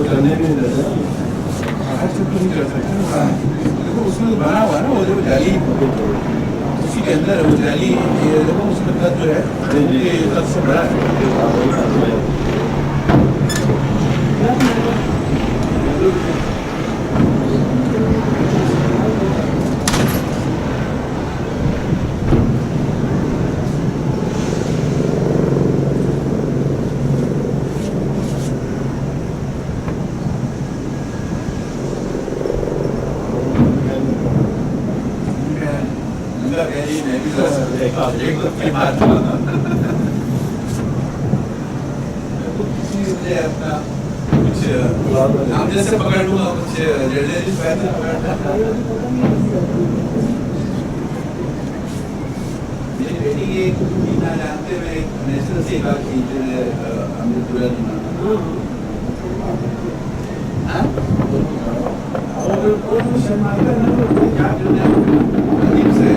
करने भी नहीं देते, बाहर से तो नहीं कर सकते। देखो उसमें बना हुआ है ना वो जो जाली, उसी के अंदर वो जाली, देखो उसमें कद जो है ये कद से बड़ा है। अपना कुछ हम जैसे पकड़ लूंगा, कुछ जर्नलिस्ट वैसे पकड़ना। मेरी बेटी ये ना जानते हुए नेशनल से बात की अमृतपुरा जी में, और शर्माता ना तो क्या करना अजीब से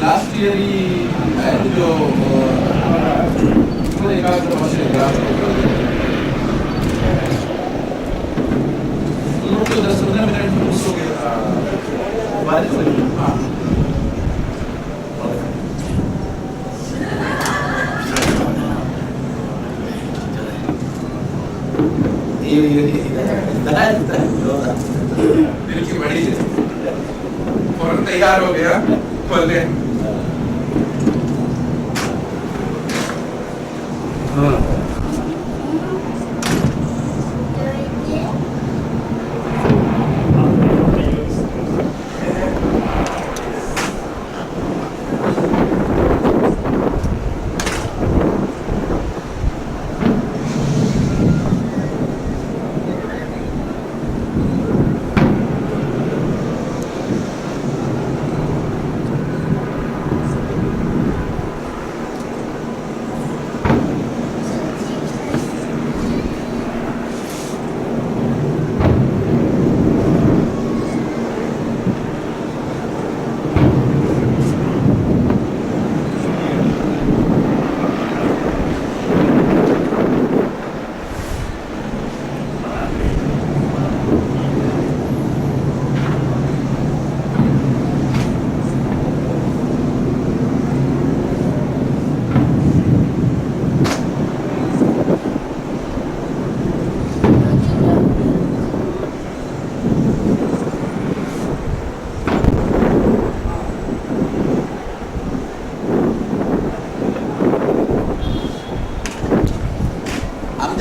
लास्ट ईयर ही है जो तो 10-15 मिनट में हो गया बारिश हो गई। हाँ दिल की बड़ी और तैयार हो गया खोल दे।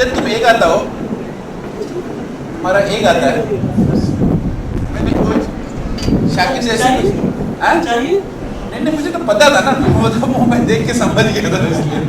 जब तुम एक आता हो, हमारा एक आता है, मैंने कुछ शाकिर जैसे चाहिए नहीं, मुझे तो पता था ना, वो तो मैं देख के समझ गया था इसलिए।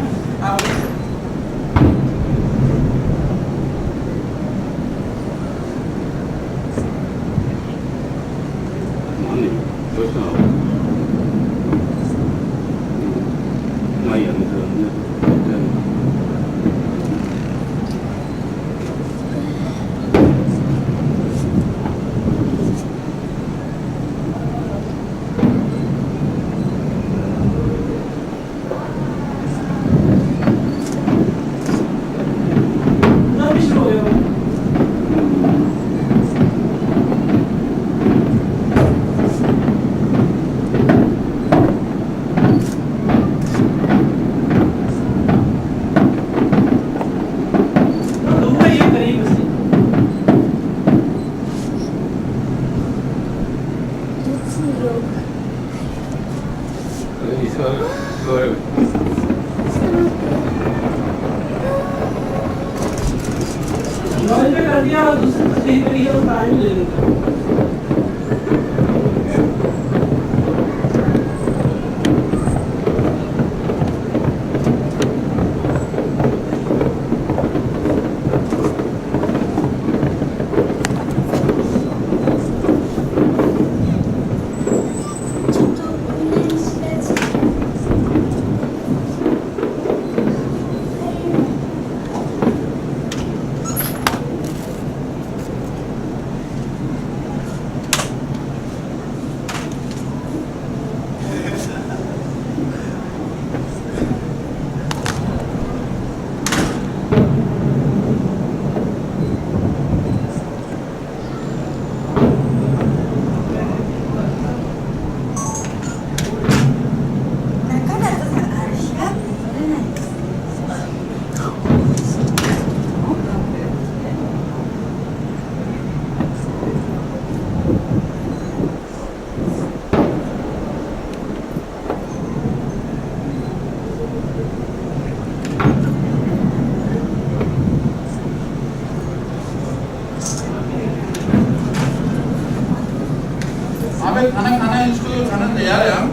हाँ भाई खाना खाना है, इसको खाना तैयार है। हम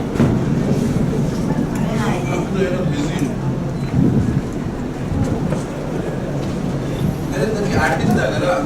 तो एकदम बिजी हूँ, मेरे तक 8 दिन तक है।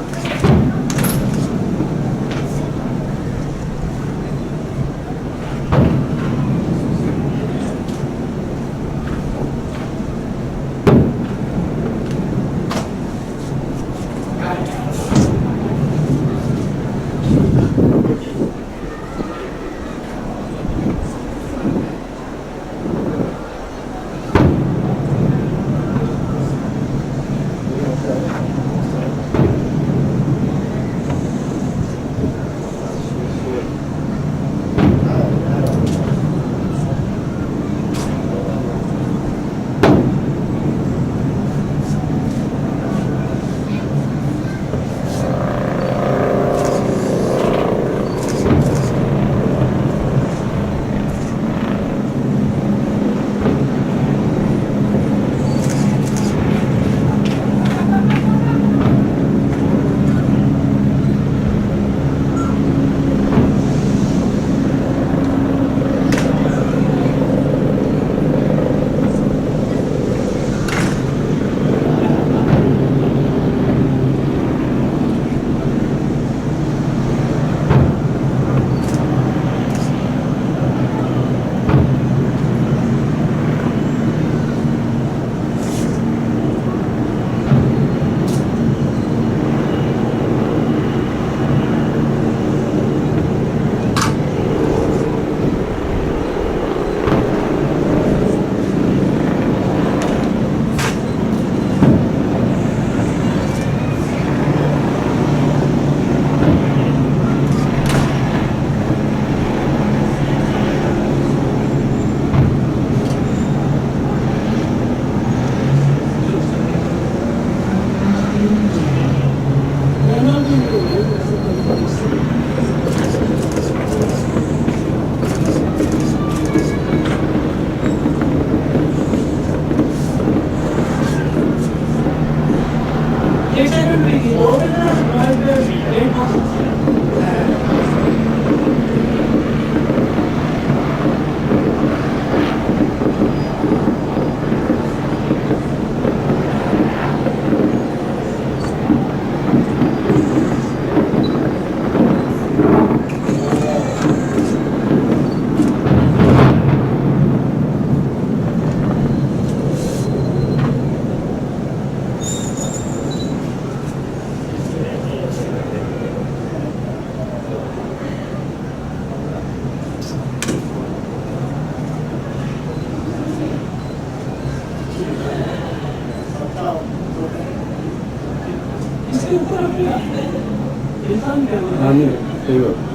नहीं सही बात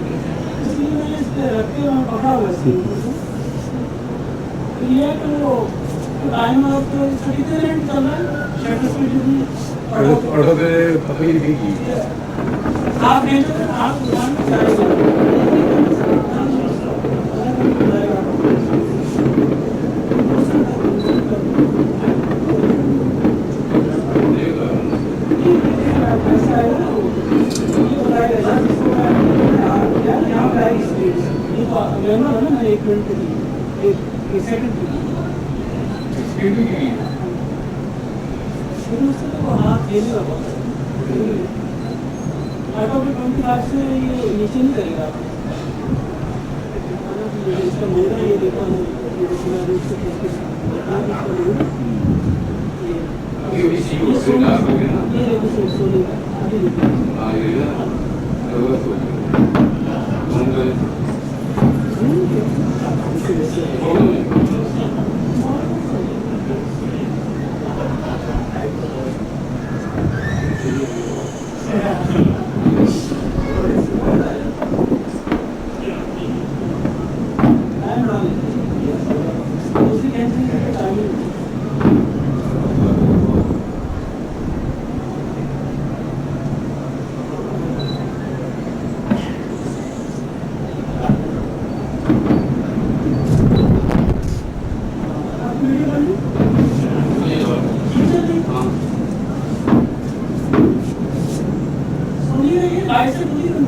रख के वहाँ पकड़ा हुआ है तो ये है कि वो टाइम आप इसका कितने रेंट चल रहा है शटर स्पीड भी ऑटो पे पता ही नहीं की आप भेजो तो आप दुकान में जाएंगे एक मिनट के लिए एक सेकंड के लिए स्पीड भी की फिर उससे तो हाथ खेलने लगा ऑटो पे 25 से ये नीचे नहीं करेगा इसका मेरा ये देखो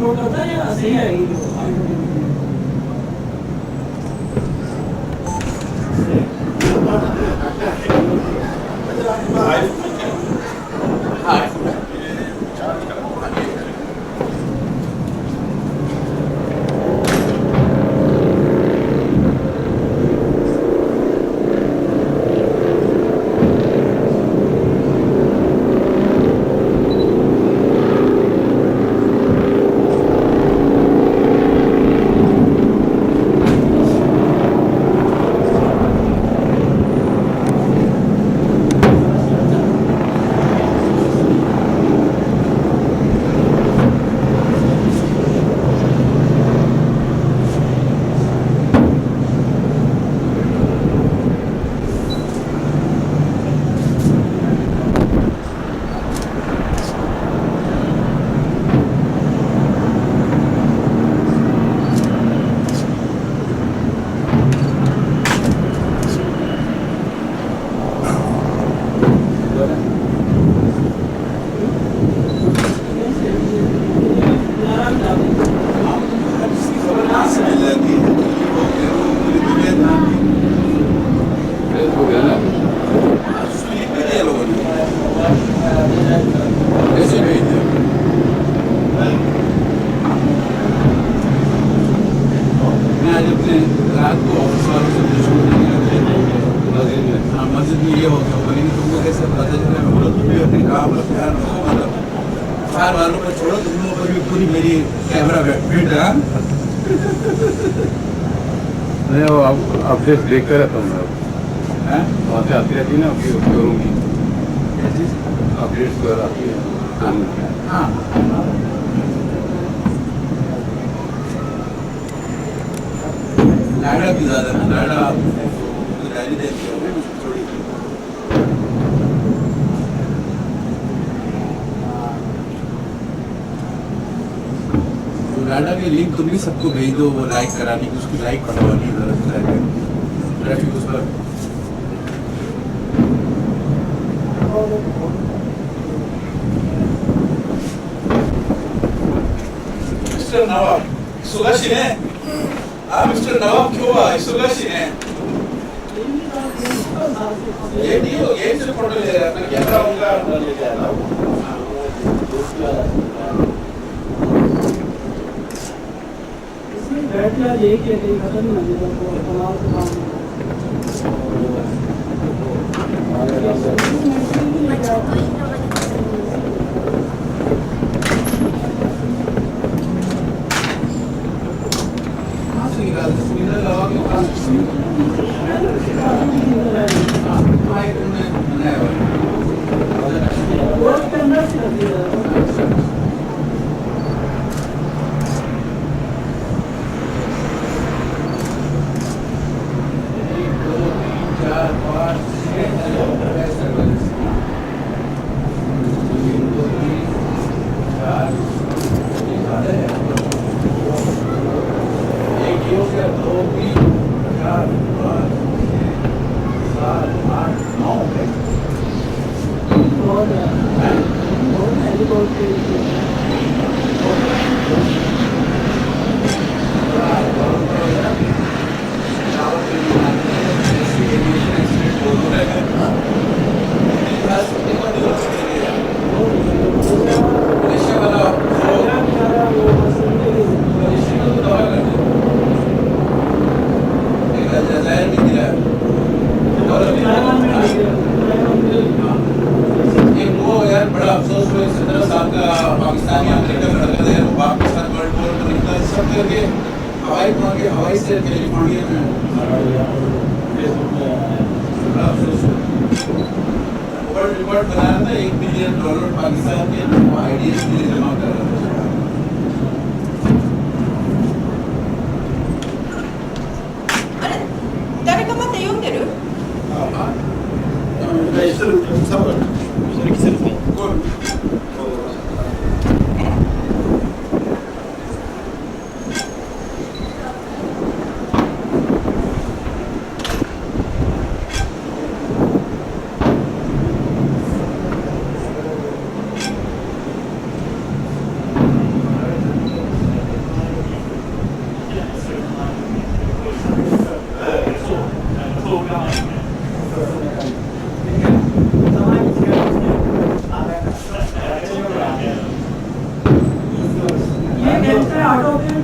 नोट करता है या सही आएगी नहीं वो अपडेट देखता रहता हूँ मैं वहाँ से आती रहती है ना अभी शोरूम की अपडेट्स वगैरह आती है हाँ लाडा भी ज़्यादा ना लाडा गाड़ी देती है थोड़ी लाडा की लिंक तुम भी सबको भेज दो वो लाइक कराने की उसकी लाइक बढ़वानी है ट्रैफिक उस पर मिस्टर नवाब सुगाशी ने मिस्टर नवाब क्यों हुआ सुगाशी ने ये नहीं हो ये से फोटो ले रहा मैं क्या करूंगा बैठ जा ये कि खत्म ना हो तो कमाल का वहाँ के हवाई से कैलिफोर्निया में वर्ल्ड रिकॉर्ड बनाया था $1 बिलियन पाकिस्तान के आईडीएस के लिए जमा कर रहा था誰かまた読んでる ये कैंसर ऑटो पे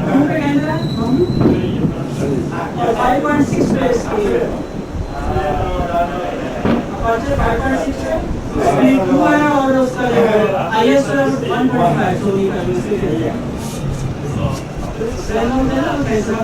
रूम पे कैंसर है और 5.6 प्लेस की है अपर्चर 5.6 है स्पीड 2 है और उसका आईएसओ 1.5 सोनी का दूसरी है रेनॉल्ट है ना कैसा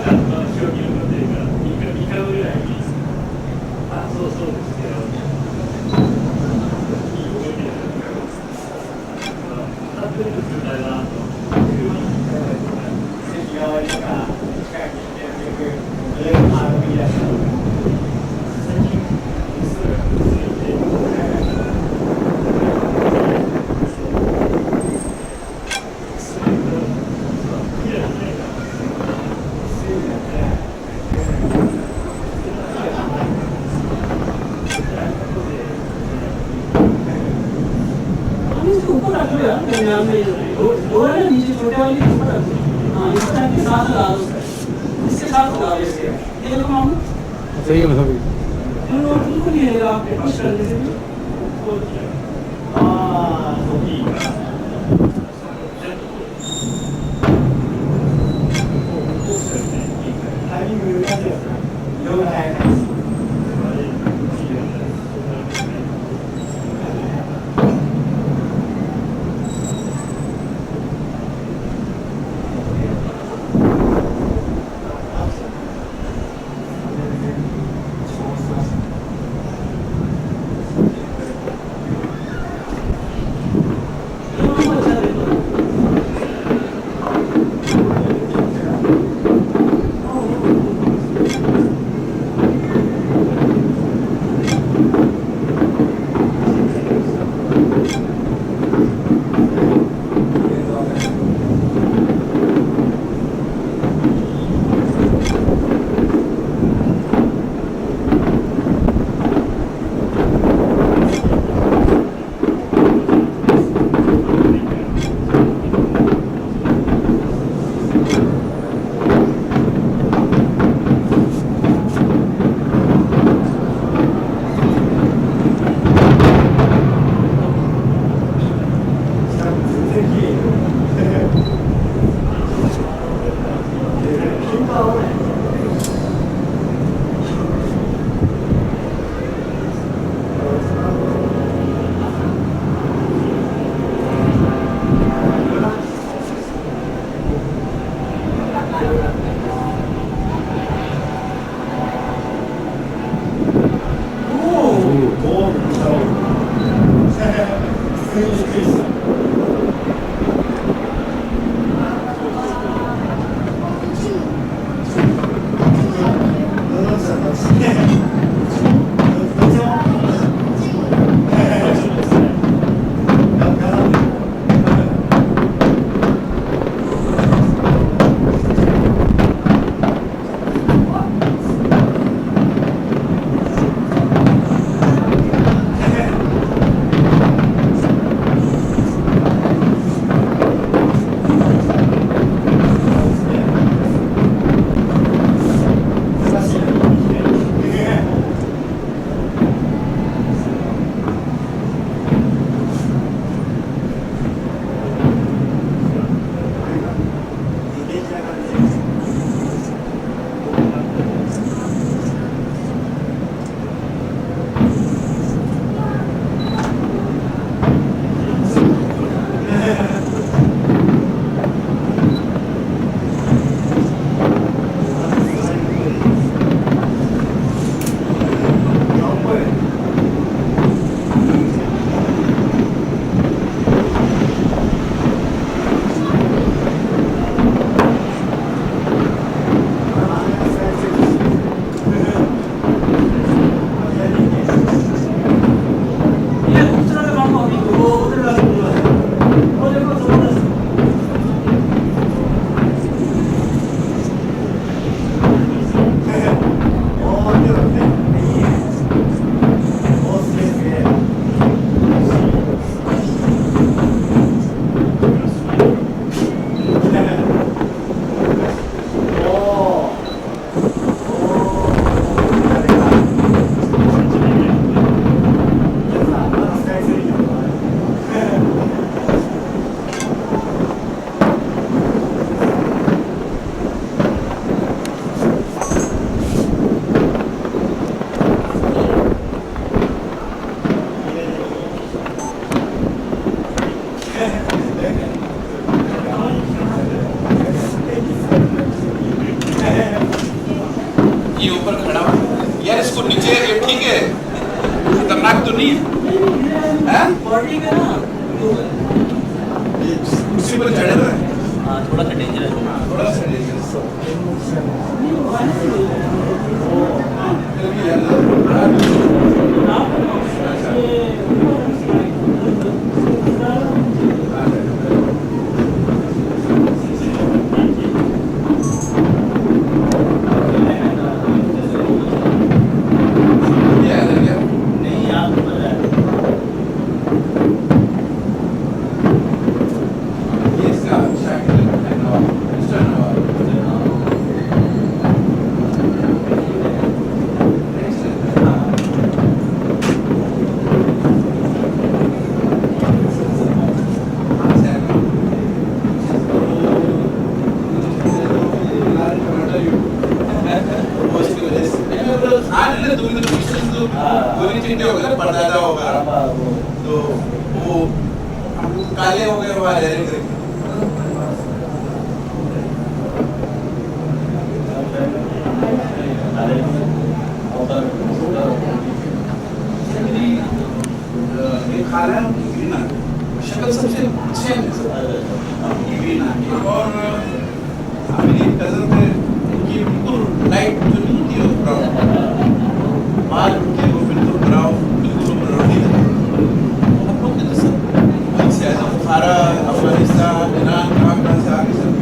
ऊपर रख लो यार दो है ना नीचे छोटे वाली ऊपर रख लो हाँ इस टाइप के साथ लगा दो इसके साथ लगा दो इसके ये देखो मामू सही है मतलब उनको नहीं है आपके पास करने से ये ऊपर खड़ा हूँ यार, इसको नीचे ये ठीक है, खतरनाक तो नहीं है? हैं? बॉडी का ना ये कुर्सी पर चढ़े हुए हैं। हाँ थोड़ा सा डेंजरस है। थोड़ा सा dangerous। फिर भी यार, ये है ना क्या? नहीं आप ये इसका शाकिल है ना, मिस्टर नवाब। परदादा होगा तो वो काले हो गए वहाँ रहने के। ये खा रहा है वीना, शक्ल सबसे सेम है वीना की। और मेरी कजन थे, उनकी बिल्कुल लाइट जो नहीं थी वो ब्राउन, बाल उनके वो बिल्कुल ब्राउन, बिल्कुल रोटी थे। हम लोग के तो सब से ऐसा बुखारा, अफगानिस्तान, ईरान, कहाँ से आगे सब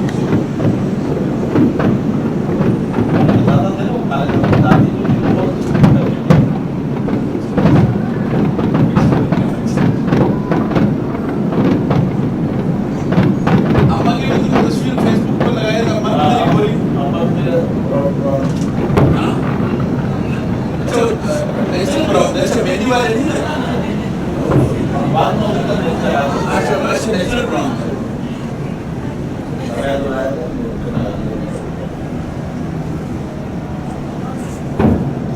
अम्मा की भी तस्वीर फेसबुक पर लगाया था, अम्मा ने बोली हाँ, तो ऐसे ब्राउन ऐसे मेहंदी वाले नहीं है। अच्छा अच्छा नेचुरल ब्राउन है।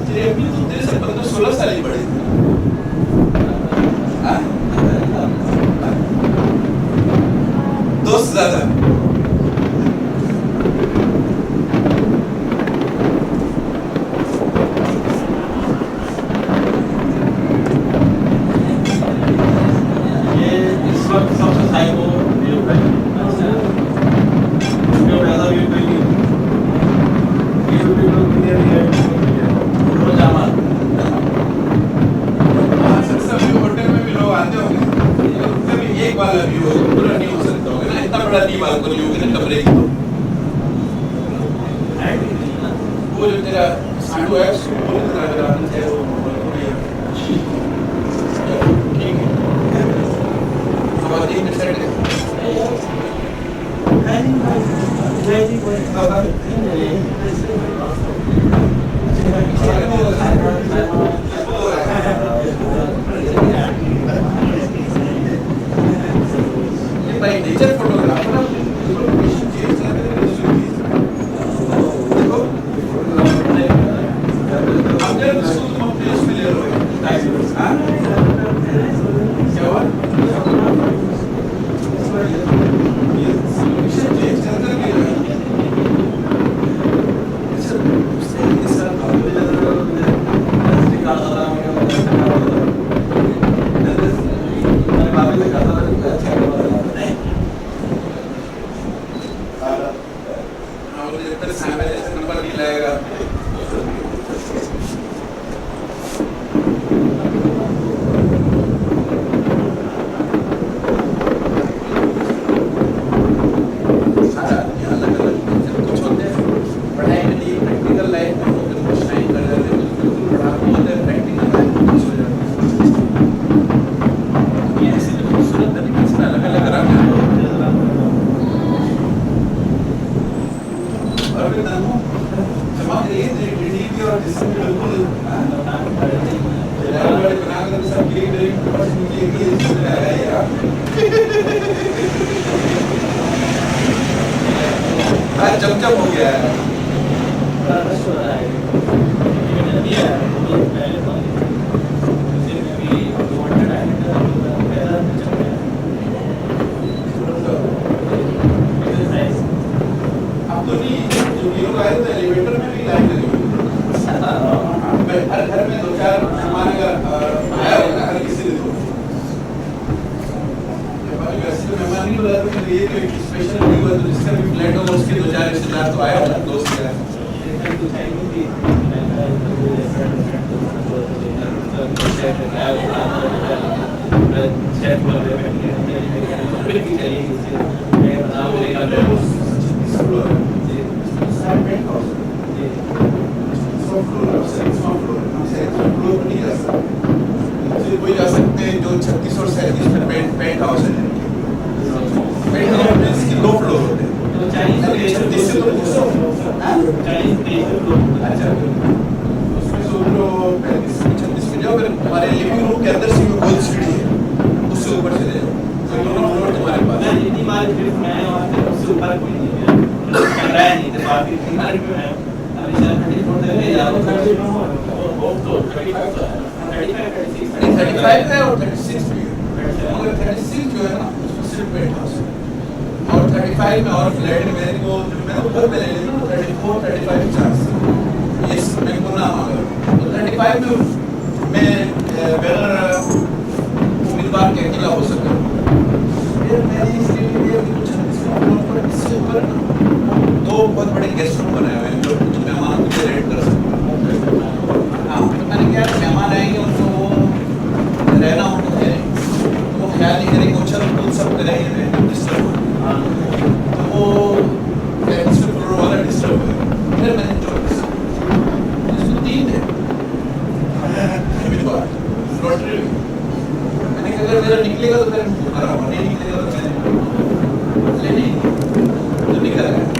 तेरे अभी तो तेरे से 15-16 साल ही बड़े थे। हाँ? दोस्त ज्यादा। सब होटल में भी लोग आते होंगे, उनका भी एक वाला व्यू होगा, पूरा नहीं हो सकता होगा ना, इतना बड़ा नहीं बालकनी होगी ना कमरे की। तो वो जो तेरा सांडू है उसको पूरी तरह अगर आपने चाहे वो बालकनी है, ठीक है। तो बात एक मिनट सेट भाई नेचर फोटोग्राफर देखो अगर उसको तुम अपने उसमें ले लो हाँ क्या हुआ ये सॉल्यूशन चेंज करके नंबर नहीं लगेगा। जमजम हो गया है। अब तो नहीं, जो लोग आए थे एलिवेटर में भी लाइन लगी हुई। हर घर में 2-4 मेहमान अगर आया होगा हर किसी ने तो वैसे तो मेहमान नहीं बुलाया तो ये तो एक स्पेशल ड्यू है तो जिसका भी फ्लैट होगा उसके 2-4 रिश्तेदार तो आया होगा दोस्त वगैरह कोई जा सकते हैं जो 36 और 37 में पेंट हाउस है पेंट हाउस में इसके 2 फ्लोर होते हैं 36 से तो 200 अच्छा उसमें जो 35-36 में जाओ फिर हमारे लिविंग रूम के अंदर से जो गोल सीढ़ी है उससे ऊपर चले जाओ तो दोनों फ्लोर तुम्हारे पास है इतनी मार फिर मैं और उससे ऊपर कोई नहीं है कैमरा है नहीं तो बाकी मार भी है अभी चल 34 तक ले जाओ तो 35 है और 36 भी है मगर 36 जो है ना उसमें सिर्फ पेंट हाउस है और 35 में और फ्लैट मेरे को मैंने ऊपर में ले लिया 34-35 चांस ये मैं को नाम आ गया तो 35 में मैं बगैर उम्मीदवार के अकेला हो सकता हूँ फिर मैंने इसके लिए कुछ इससे ऊपर 2 बहुत बड़े गेस्ट रूम बनाए हुए हैं जो कुछ मेहमान मुझे रेंट कर सकते हैं हाँ तो मैंने क्या मेहमान आएंगे उनको वो रहना उनको है तो वो ख्याल नहीं करेंगे उछल कूद सब करेंगे डिस्टर्ब तो वो एक्स्ट्रा फ्लोर वाला डिस्टर्ब है फिर मैंने चॉइस इसको 3 है उम्मीदवार लॉटरी मैंने कहा अगर मेरा निकलेगा तो फिर खराब नहीं निकलेगा तो मैंने नहीं तो निकल गया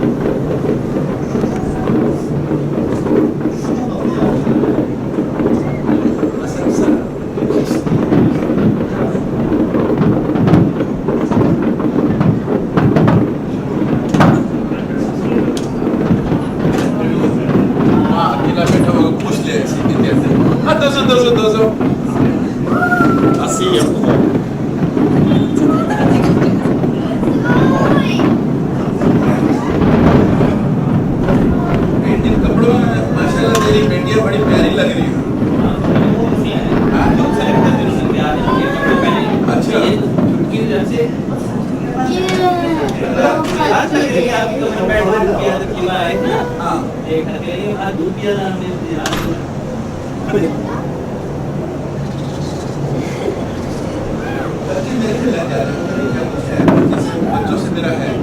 बच्चों से मेरा है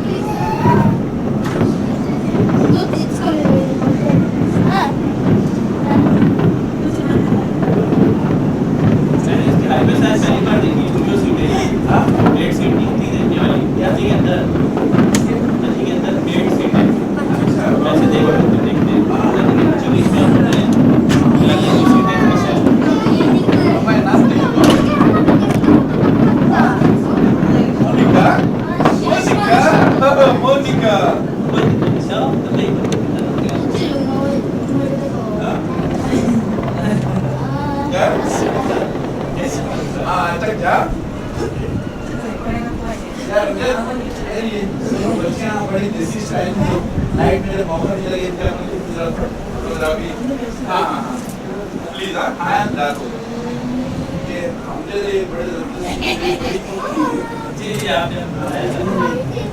बड़ी देसी स्टाइल में लाइट मेरे मौका नहीं लगे इतना मुझे गुजराती हाँ प्लीज आया अंदर को कि हमने ये बड़े जी जी आपने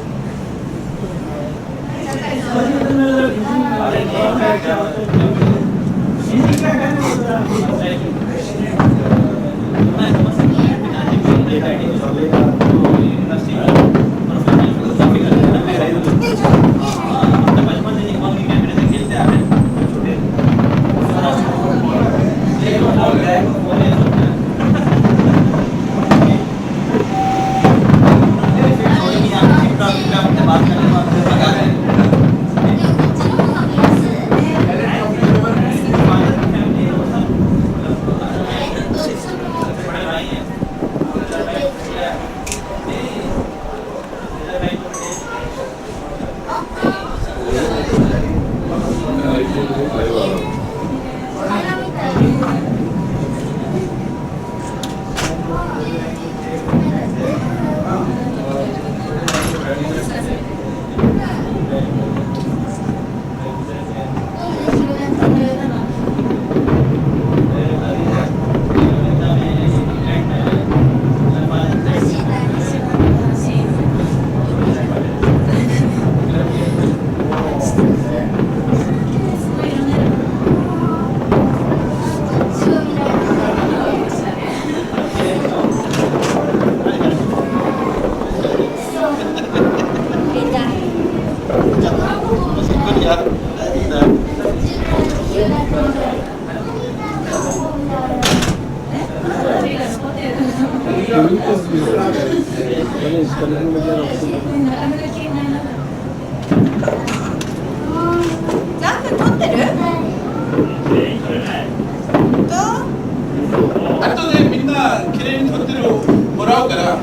ランプ撮ってる？後でみんな綺麗に撮ってるもらうから。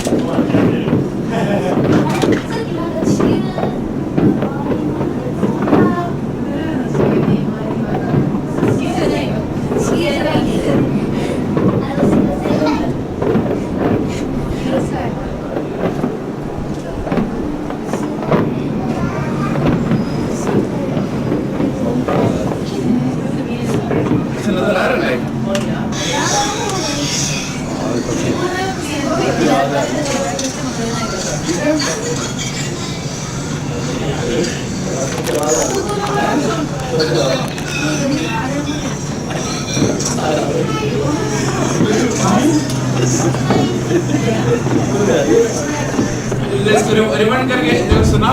रिमाइंड करके सुना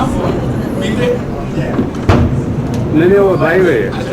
पीते नहीं वो लाइव है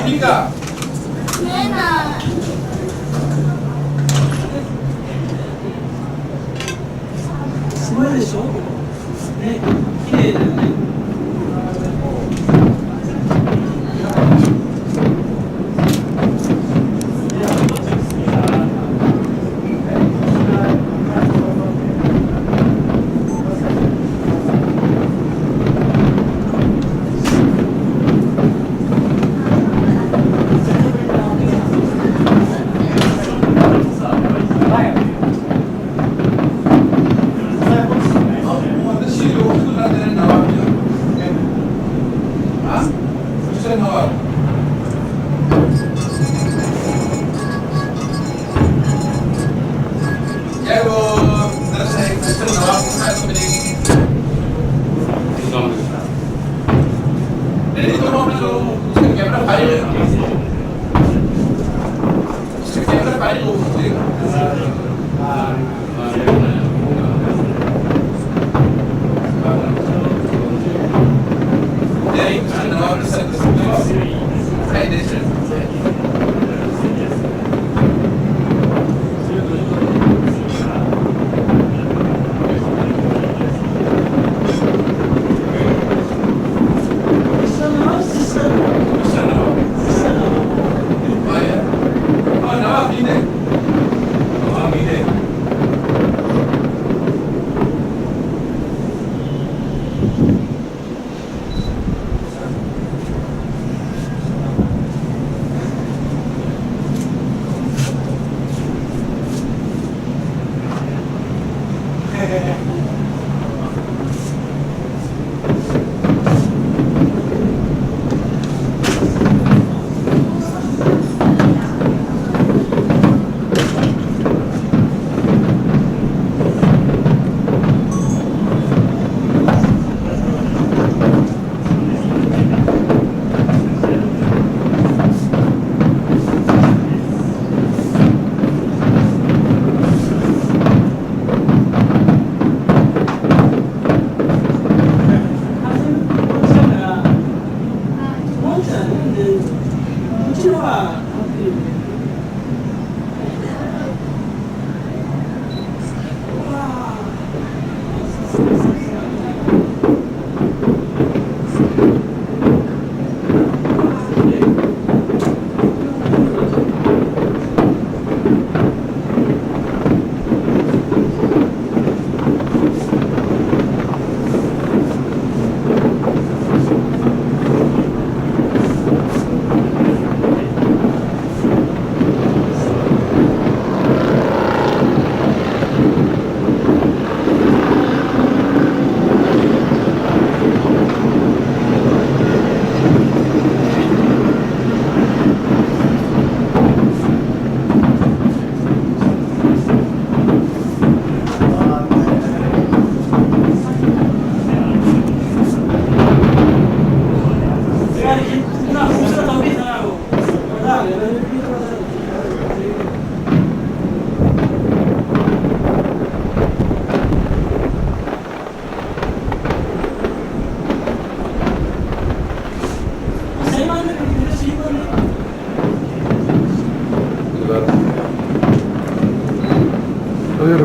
Judika. Nena. すごいでしょ。ね、綺麗だよね。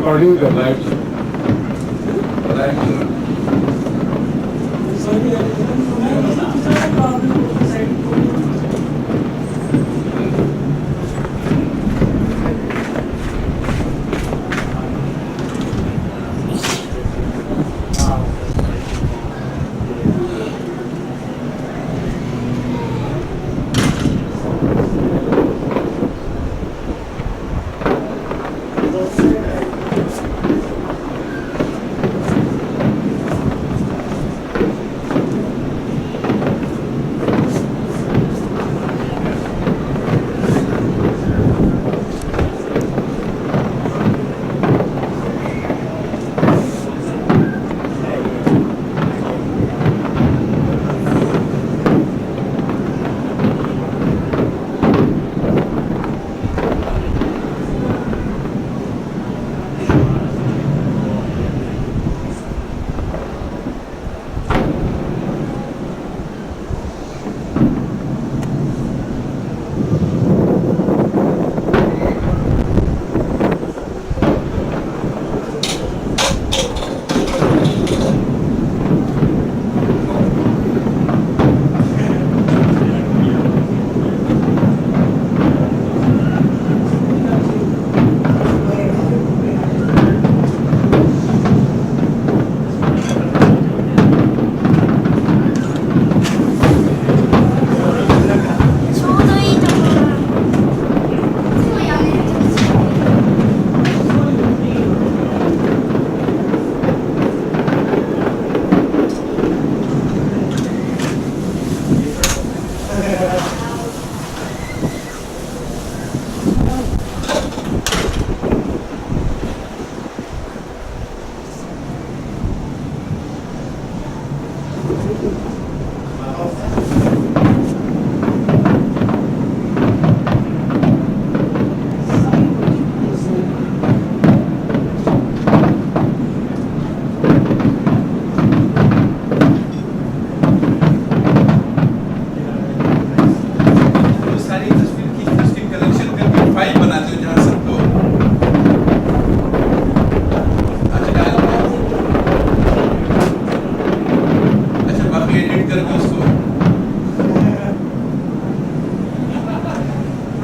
रिकॉर्डिंग कर रहा है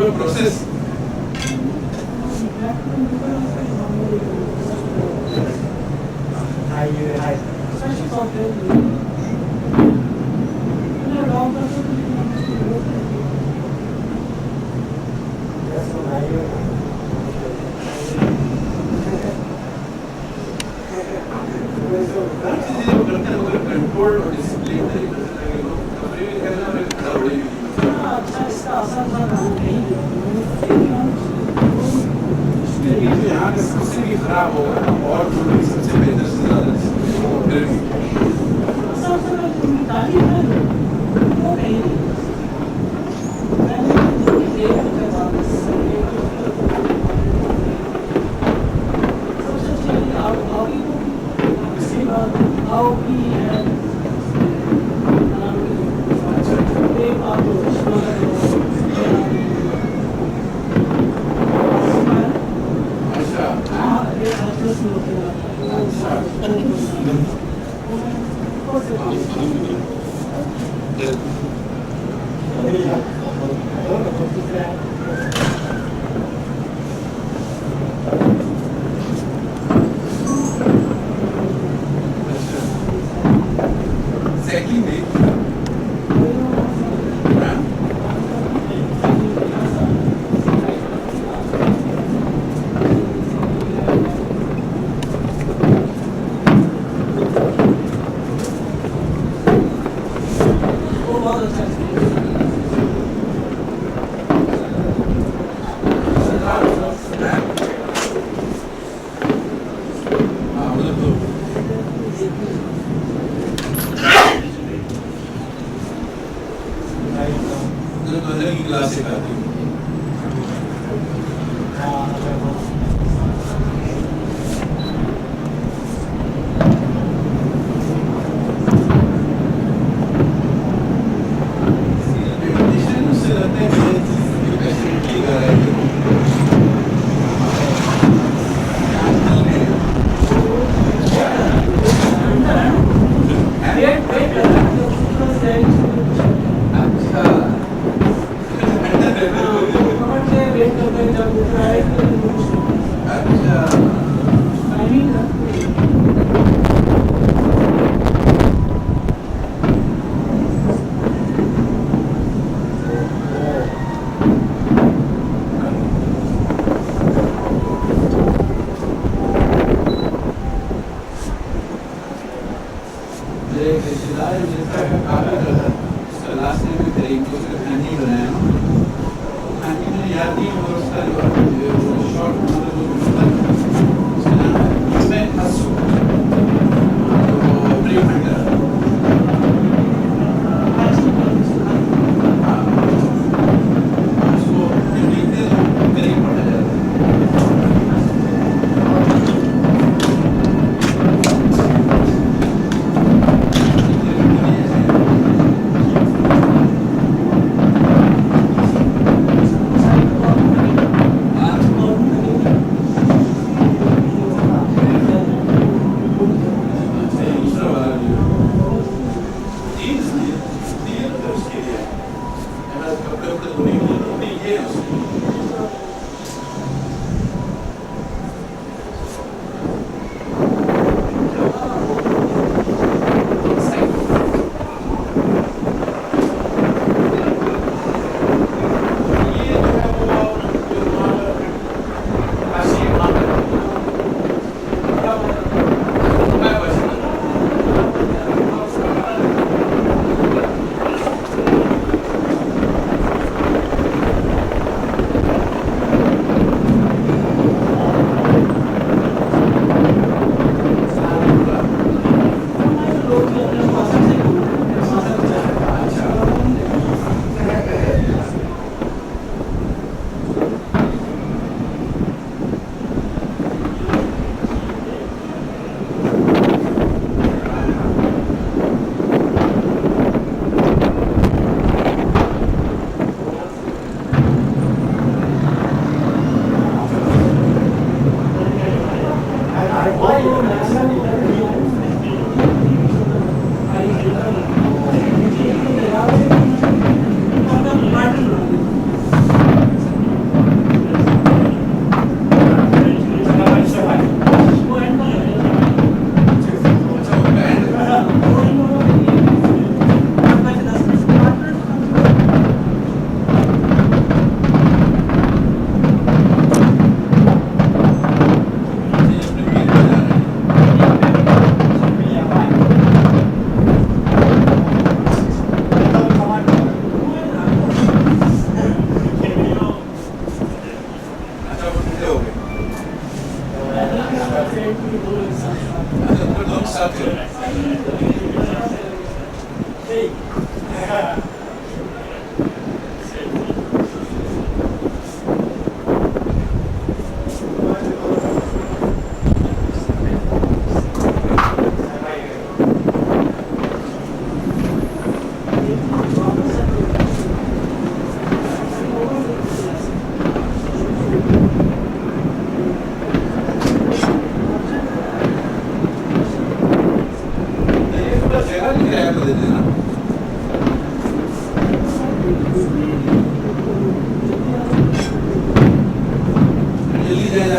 your process. Especially for Control or discipline, यहाँ का सबसे भी खराब होगा और सबसे बेहतर से ज़्यादा Secondly, की क्लास सिखाती हूँ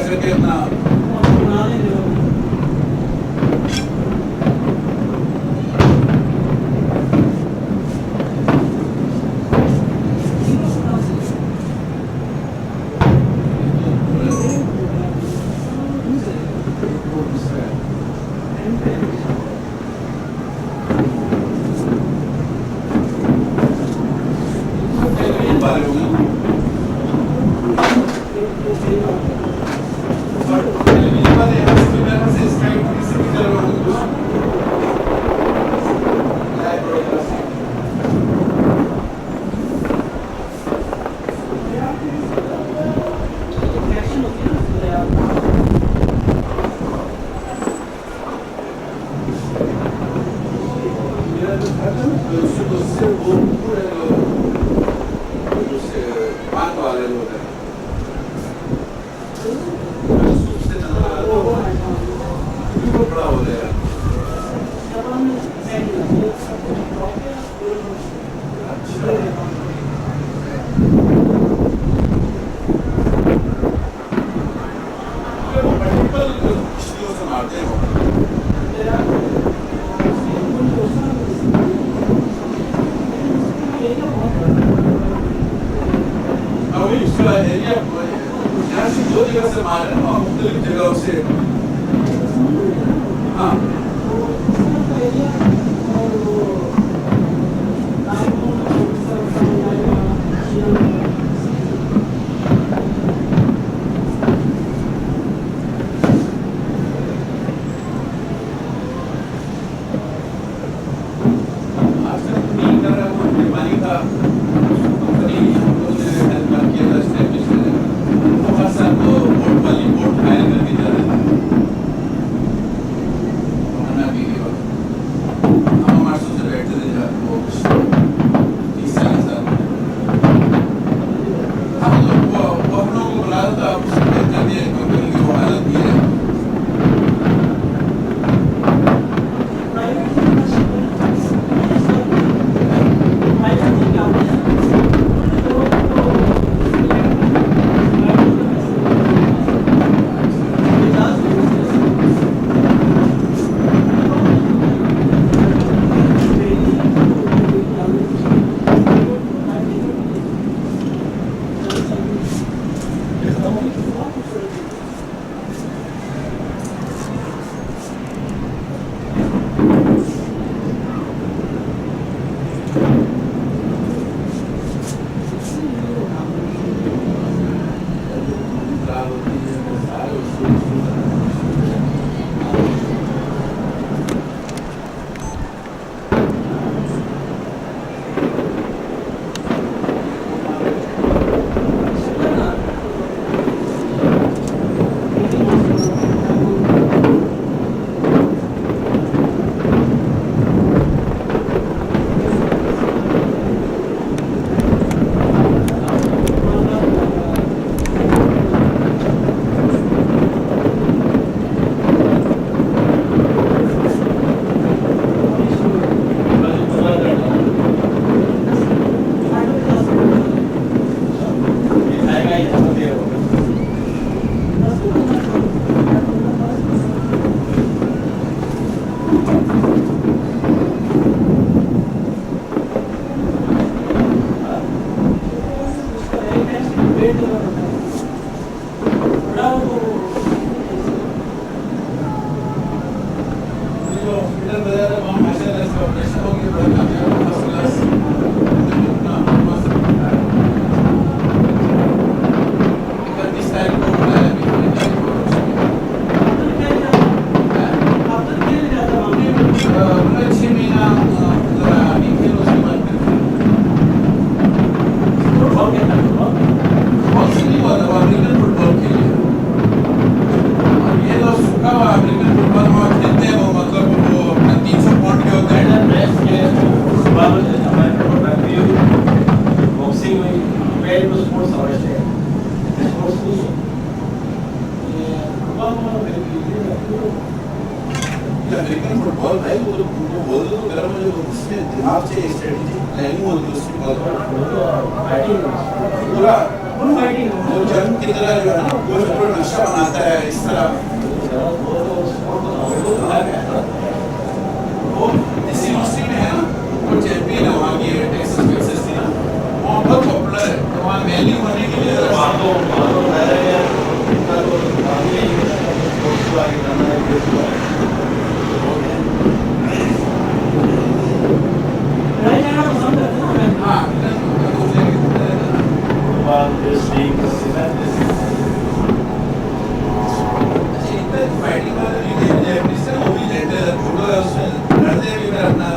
करके अपना बना देंगे लोग। बारे में Reaction होती है ना उसमें यार। मेरा जो घर था ना उससे वो पूरे उससे पान वाले लोग हैं उससे वो बड़ा हो गया जब हमने बैठ लिया, अच्छा वो मल्टीपल चीजों से मारते हैं अभी इसका एरिया यहाँ से दो जगह से मार रहे हैं और मुख्तलिफ जगहों से हाँ आजकल नहीं कर रहा वो बीमारी का कंपनी हम लोगों ने हेल्प किया था स्टैब्लिश करने में वो हर साल वो बोट वाली बोट हायर करके जा रहे थे खाना पी के वक्त हम हमारे से बैठते थे जहाँ वो 30-40 साल हम लोग वो हम लोगों को बुलाया था उससे कर दिया कंपनी की वो हालत भी है अमेरिकन फुटबॉल भाई वो बोल दो तो गर्म जो उसने दिमाग से स्ट्रेटजी प्लानिंग होती है उसकी बहुत पूरा फाइटिंग वो जंग की तरह जो है ना गोश्त पर नक्शा बनाता है इस तरह वो इस यूनिवर्सिटी में है ना वो चैंपियन है वहाँ की टेक्सास टेक्सास थी ना वहाँ बहुत पॉपुलर है तो वहाँ मेनली होने के लिए लड़ाई झगड़ा पसंद करते हैं ना हाँ फाइटिंग वाले वो भी लेते हैं फोटो है उसमें लड़ते भी फिर अपना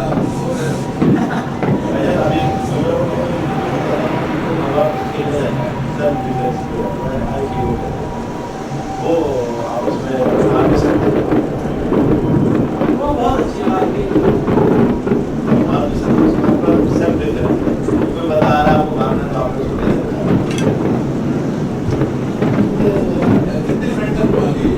वो बहुत अच्छी बात है कितने फ्रेंड्स हैं तुम्हारे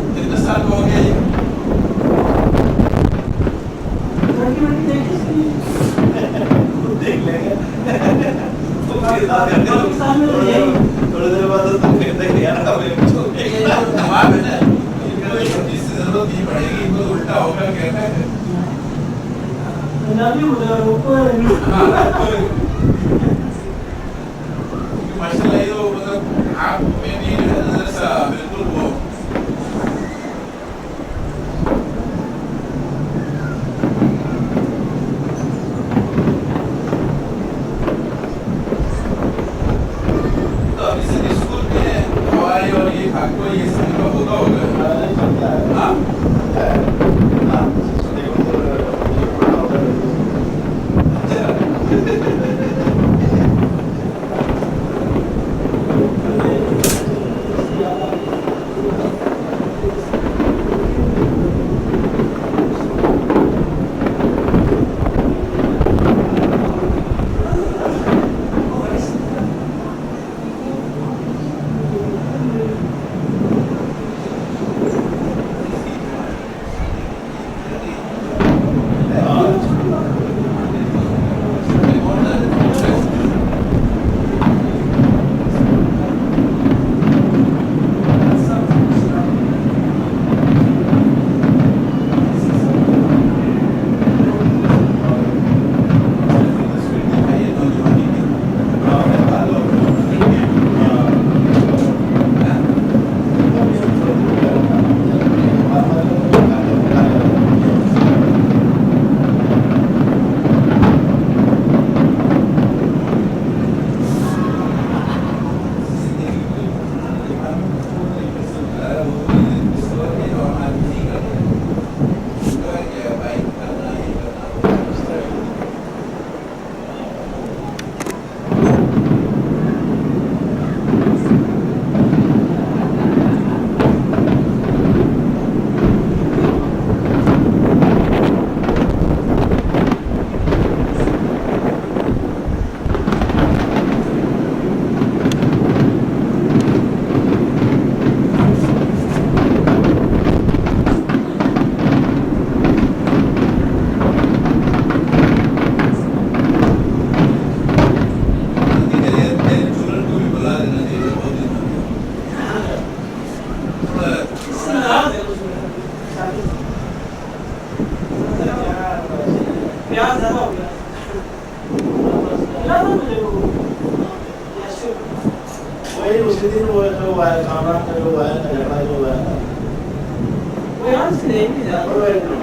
कितने साल हो गए लड़की देखी पाकिस्तान में तो यही थोड़ी देर बाद तो तुम कहते हैं यार हमें जवाब है ना इनको छोटी सी जरूरत नहीं पड़ेगी इनको उल्टा होकर कहना है पंजाबी बोल रहा माशाल्लाह ये तो मतलब आप में नहीं नजर सा बिल्कुल वो तो अभी से स्कूल में हवाई और ये खाको ये सब का होता होगा हाँ प्यार ज्यादा हो गया वही उसी दिन वो जो हुआ है कामरान का जो हुआ है झगड़ा जो हुआ है वो यार से नहीं और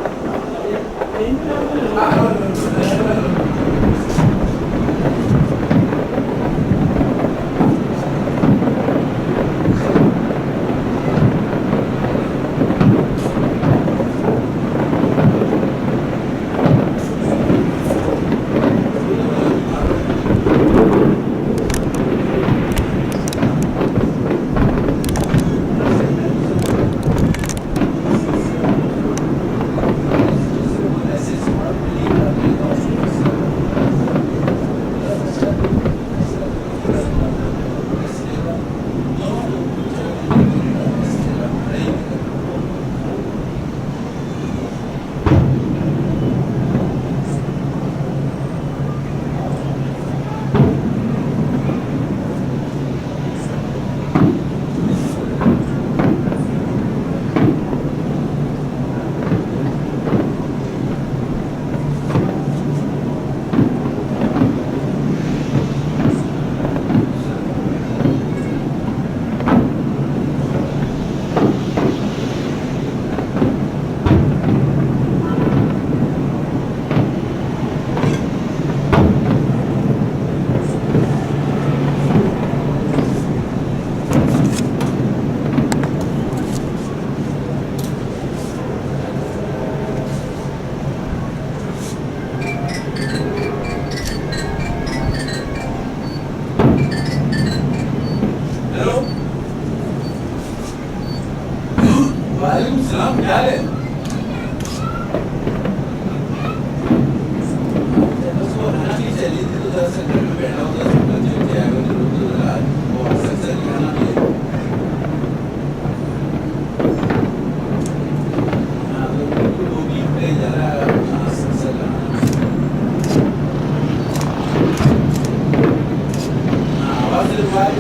वालेकुम सलाम, क्या है? बस वो हनाफी चली थी तो दरअसल घर में बैठा होता था, बच्चे थे आए हुए थे, तो वो अक्सर खाना भी हाँ तो बिल्कुल वो भी ले जा रहा है अक्सर हाँ आवाज़ से बात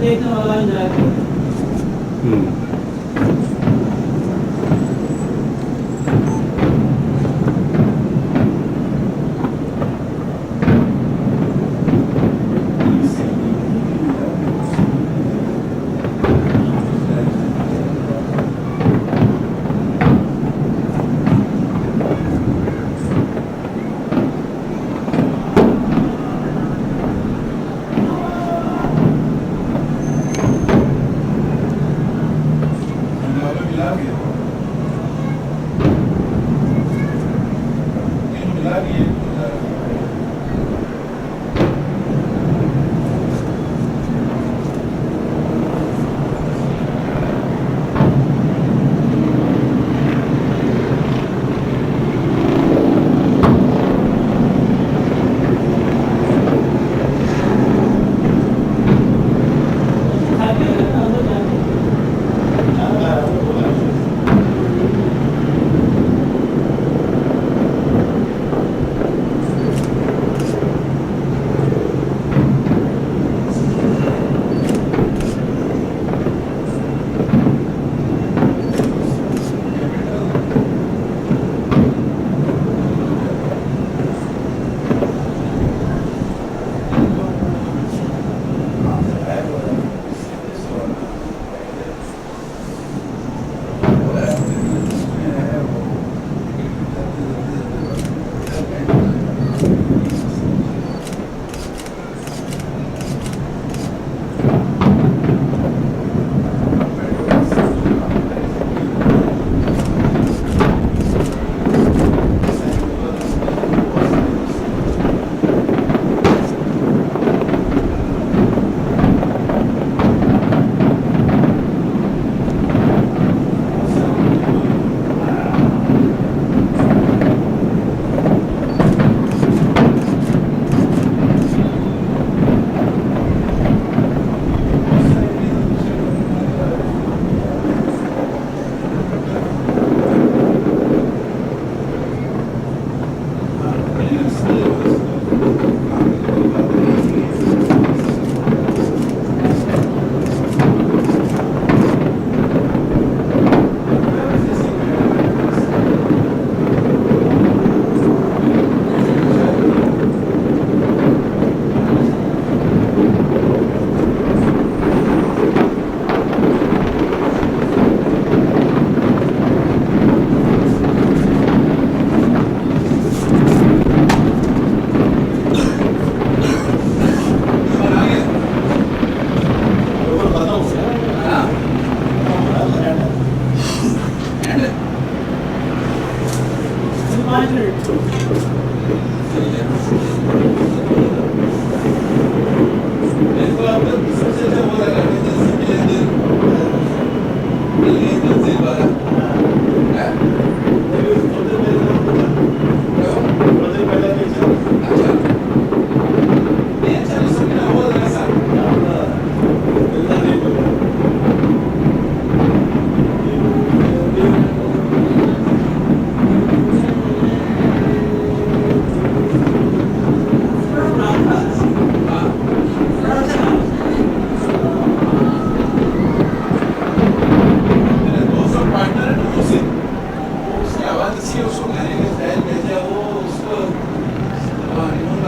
देखने वाला इंजॉय करेगा।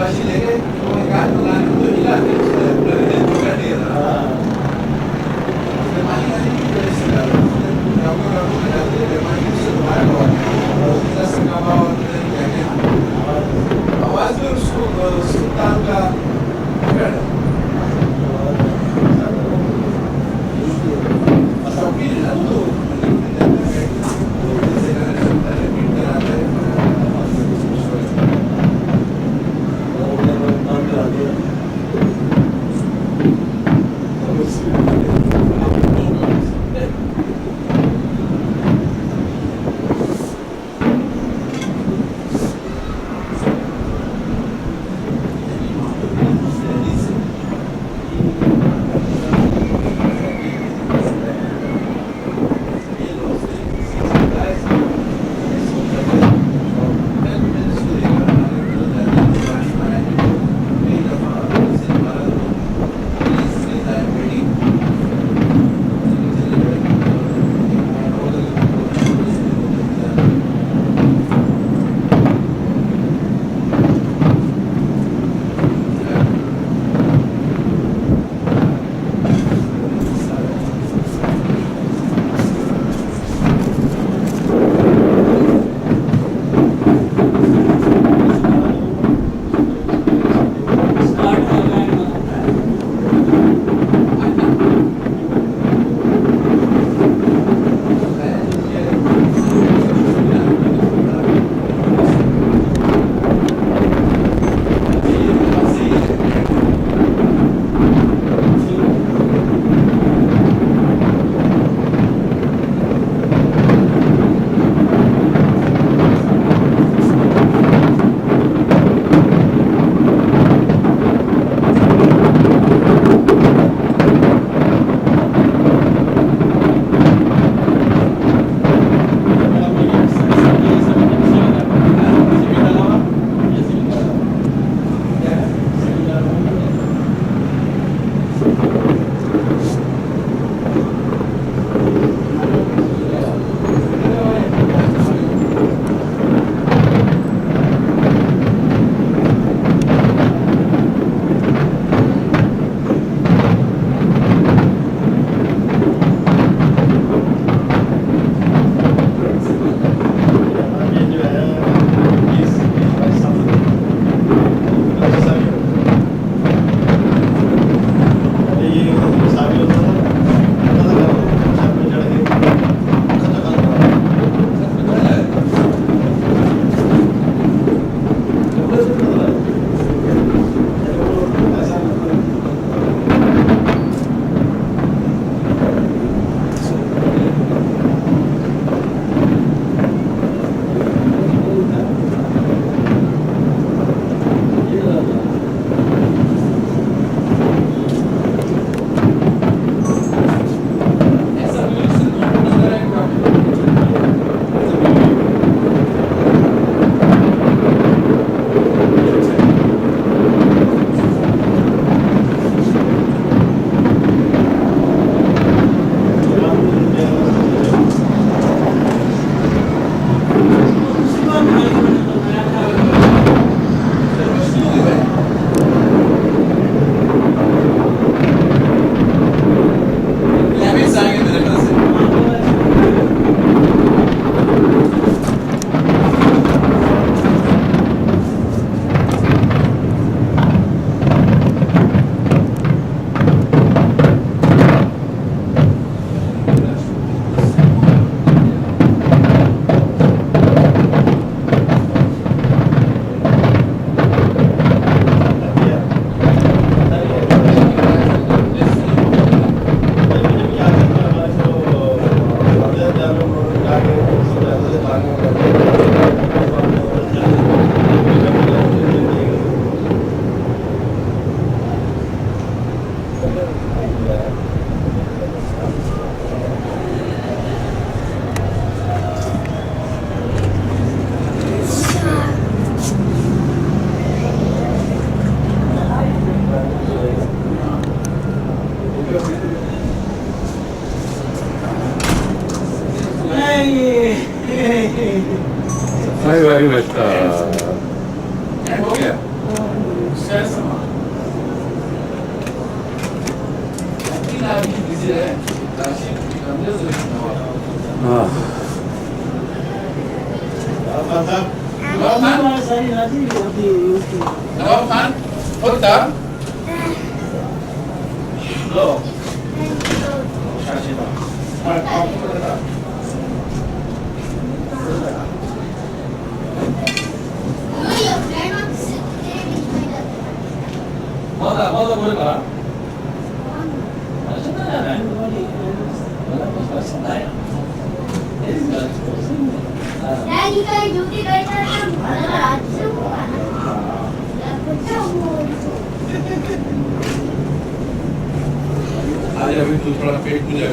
शाबाशी लेके वो एक आध बनाने को तो हिला के कर दिया था बेमानी वाली की वजह से डॉक्टर बताते हैं बेमानी से बाहर हुआ दस का भाव कहते हैं आवाज में उसको सुल्तान का पकड़ शौकीन है तो Very much. हो गया Dari nanti di YouTube. Jawab kan? Hotta? Lo. Shashima. Mother boleh Sebenarnya Daddy kayak duty kayak tadi malah racun kan. आज अभी दूसरा पेट पूजा